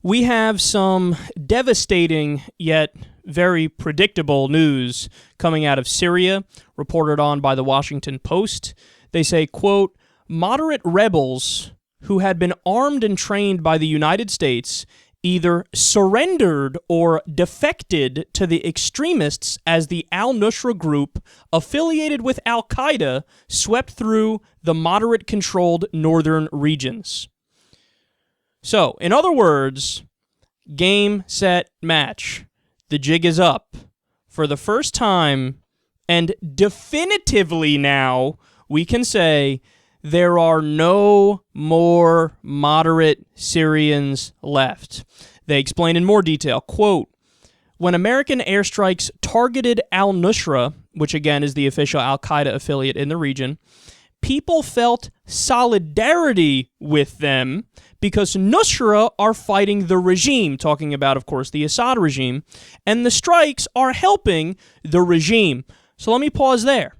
We have some devastating yet very predictable news coming out of Syria, reported on by the Washington Post. They say, quote, moderate rebels who had been armed and trained by the United States either surrendered or defected to the extremists as the al-Nusra group affiliated with Al-Qaeda swept through the moderate-controlled northern regions. So, in other words, game, set, match. The jig is up. For the first time, and definitively now, we can say there are no more moderate Syrians left. They explain in more detail, quote, when American airstrikes targeted al-Nusra, which again is the official Al-Qaeda affiliate in the region, people felt solidarity with them because Nusra are fighting the regime, talking about, of course, the Assad regime, and the strikes are helping the regime. So let me pause there.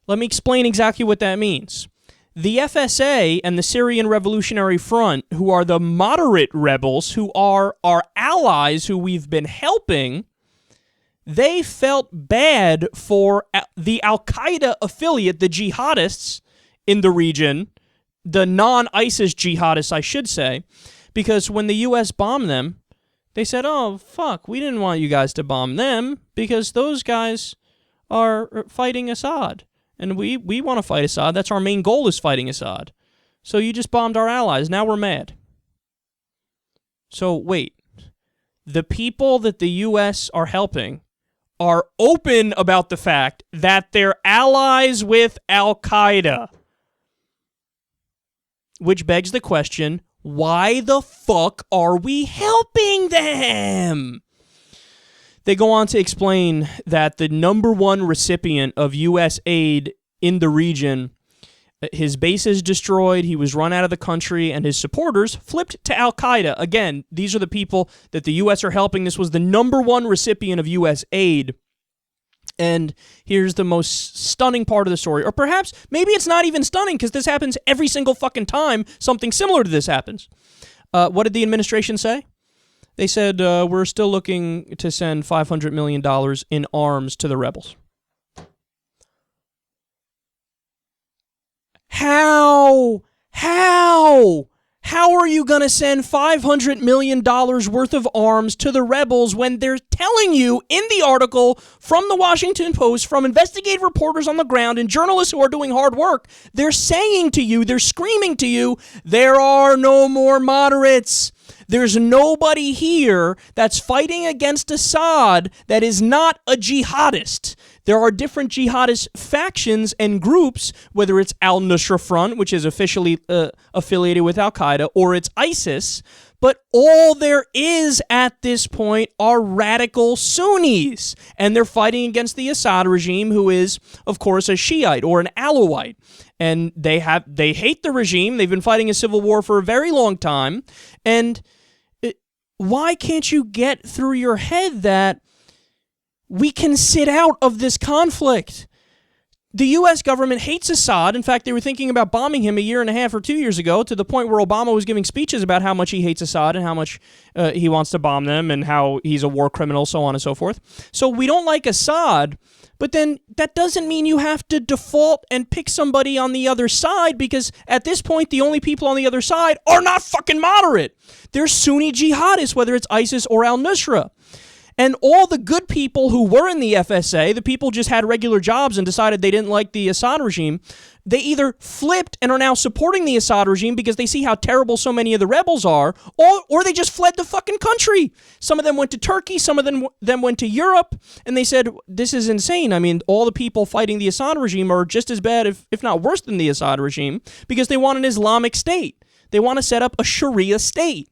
Let me explain exactly what that means. The FSA and the Syrian Revolutionary Front, who are the moderate rebels, who are our allies who we've been helping, they felt bad for the Al-Qaeda affiliate, the jihadists in the region, the non-ISIS jihadists, I should say, because when the U.S. bombed them, they said, oh, fuck, we didn't want you guys to bomb them because those guys are fighting Assad. And we want to fight Assad. That's our main goal, is fighting Assad. So you just bombed our allies. Now we're mad. So wait. The people that the U.S. are helping are open about the fact that they're allies with Al-Qaeda. Which begs the question, why the fuck are we helping them? They go on to explain that the number one recipient of U.S. aid in the region, his base is destroyed, he was run out of the country, and his supporters flipped to Al-Qaeda. Again, these are the people that the U.S. are helping. This was the number one recipient of U.S. aid. And here's the most stunning part of the story. Or perhaps, maybe it's not even stunning because this happens every single fucking time something similar to this happens. What did the administration say? They said, we're still looking to send $500 million in arms to the rebels. How? How are you going to send $500 million worth of arms to the rebels when they're telling you in the article from the Washington Post, from investigative reporters on the ground and journalists who are doing hard work, they're saying to you, they're screaming to you, there are no more moderates. There's nobody here that's fighting against Assad that is not a jihadist. There are different jihadist factions and groups, whether it's al-Nusra Front, which is officially affiliated with Al-Qaeda, or it's ISIS, but all there is at this point are radical Sunnis, and they're fighting against the Assad regime, who is, of course, a Shiite or an Alawite. And they hate the regime. They've been fighting a civil war for a very long time, and why can't you get through your head that we can sit out of this conflict? The U.S. government hates Assad. In fact, they were thinking about bombing him a year and a half or 2 years ago, to the point where Obama was giving speeches about how much he hates Assad and how much he wants to bomb them and how he's a war criminal, so on and so forth. So we don't like Assad, but then that doesn't mean you have to default and pick somebody on the other side, because at this point, the only people on the other side are not fucking moderate. They're Sunni jihadists, whether it's ISIS or al-Nusra. And all the good people who were in the FSA, the people just had regular jobs and decided they didn't like the Assad regime, they either flipped and are now supporting the Assad regime because they see how terrible so many of the rebels are, or they just fled the fucking country. Some of them went to Turkey, some of them went to Europe, and they said, this is insane. I mean, all the people fighting the Assad regime are just as bad, if not worse than the Assad regime, because they want an Islamic State. They want to set up a Sharia state.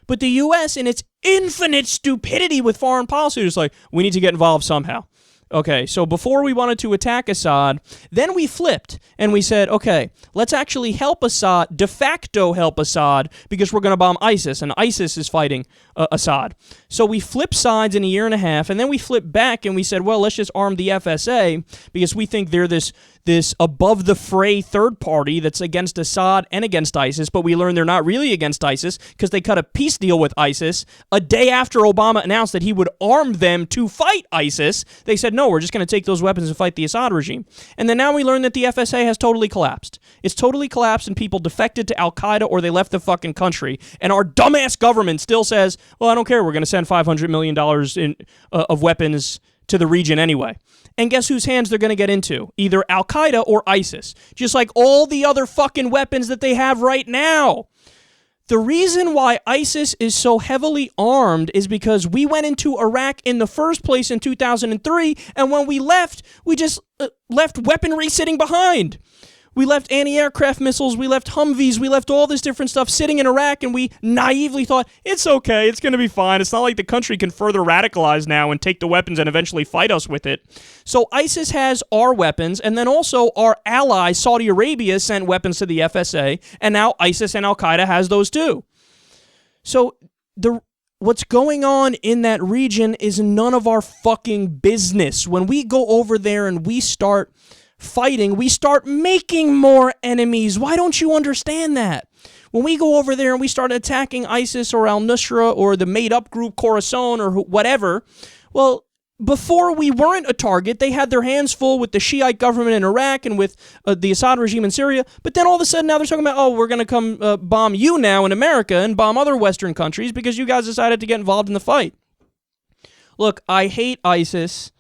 But the U.S., in its infinite stupidity with foreign policy, is like, we need to get involved somehow. Okay, so before we wanted to attack Assad, then we flipped, and we said, okay, let's actually help Assad, de facto help Assad, because we're going to bomb ISIS, and ISIS is fighting Assad. So we flipped sides in a year and a half, and then we flipped back, and we said, well, let's just arm the FSA, because we think they're this this above-the-fray third party that's against Assad and against ISIS, but we learned they're not really against ISIS because they cut a peace deal with ISIS a day after Obama announced that he would arm them to fight ISIS. They said, no, we're just going to take those weapons and fight the Assad regime. And then now we learn that the FSA has totally collapsed. It's totally collapsed, and people defected to Al-Qaeda or they left the fucking country. And our dumbass government still says, well, I don't care, we're going to send $500 million of weapons to the region anyway. And guess whose hands they're going to get into? Either Al-Qaeda or ISIS. Just like all the other fucking weapons that they have right now. The reason why ISIS is so heavily armed is because we went into Iraq in the first place in 2003, and when we left, we just left weaponry sitting behind. We left anti-aircraft missiles, we left Humvees, we left all this different stuff sitting in Iraq, and we naively thought, it's okay, it's going to be fine. It's not like the country can further radicalize now and take the weapons and eventually fight us with it. So ISIS has our weapons, and then also our ally, Saudi Arabia, sent weapons to the FSA, and now ISIS and Al-Qaeda has those too. So what's going on in that region is none of our fucking business. When we go over there and we start fighting, we start making more enemies. Why don't you understand that? When we go over there and we start attacking ISIS or al-Nusra or the made-up group Khorasan or whatever, well, before we weren't a target. They had their hands full with the Shiite government in Iraq and with the Assad regime in Syria. But then all of a sudden now they're talking about, oh, we're going to come bomb you now in America and bomb other Western countries because you guys decided to get involved in the fight. Look, I hate ISIS.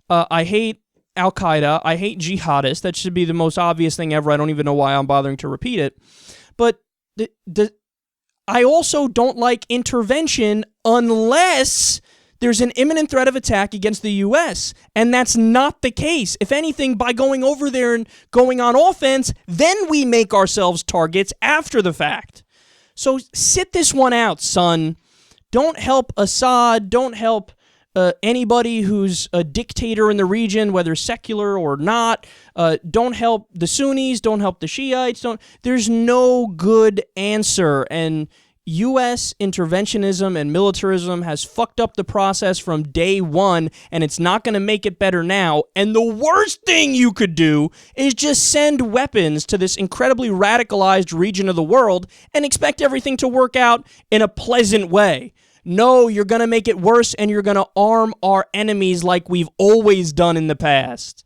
I hate Al-Qaeda. I hate jihadists. That should be the most obvious thing ever. I don't even know why I'm bothering to repeat it. But I also don't like intervention unless there's an imminent threat of attack against the U.S., and that's not the case. If anything, by going over there and going on offense, then we make ourselves targets after the fact. So sit this one out, son. Don't help Assad. Don't help anybody who's a dictator in the region, whether secular or not. Don't help the Sunnis. Don't help the Shiites. There's no good answer. And U.S. interventionism and militarism has fucked up the process from day one, and it's not going to make it better now. And the worst thing you could do is just send weapons to this incredibly radicalized region of the world and expect everything to work out in a pleasant way. No, you're going to make it worse, and you're going to arm our enemies like we've always done in the past.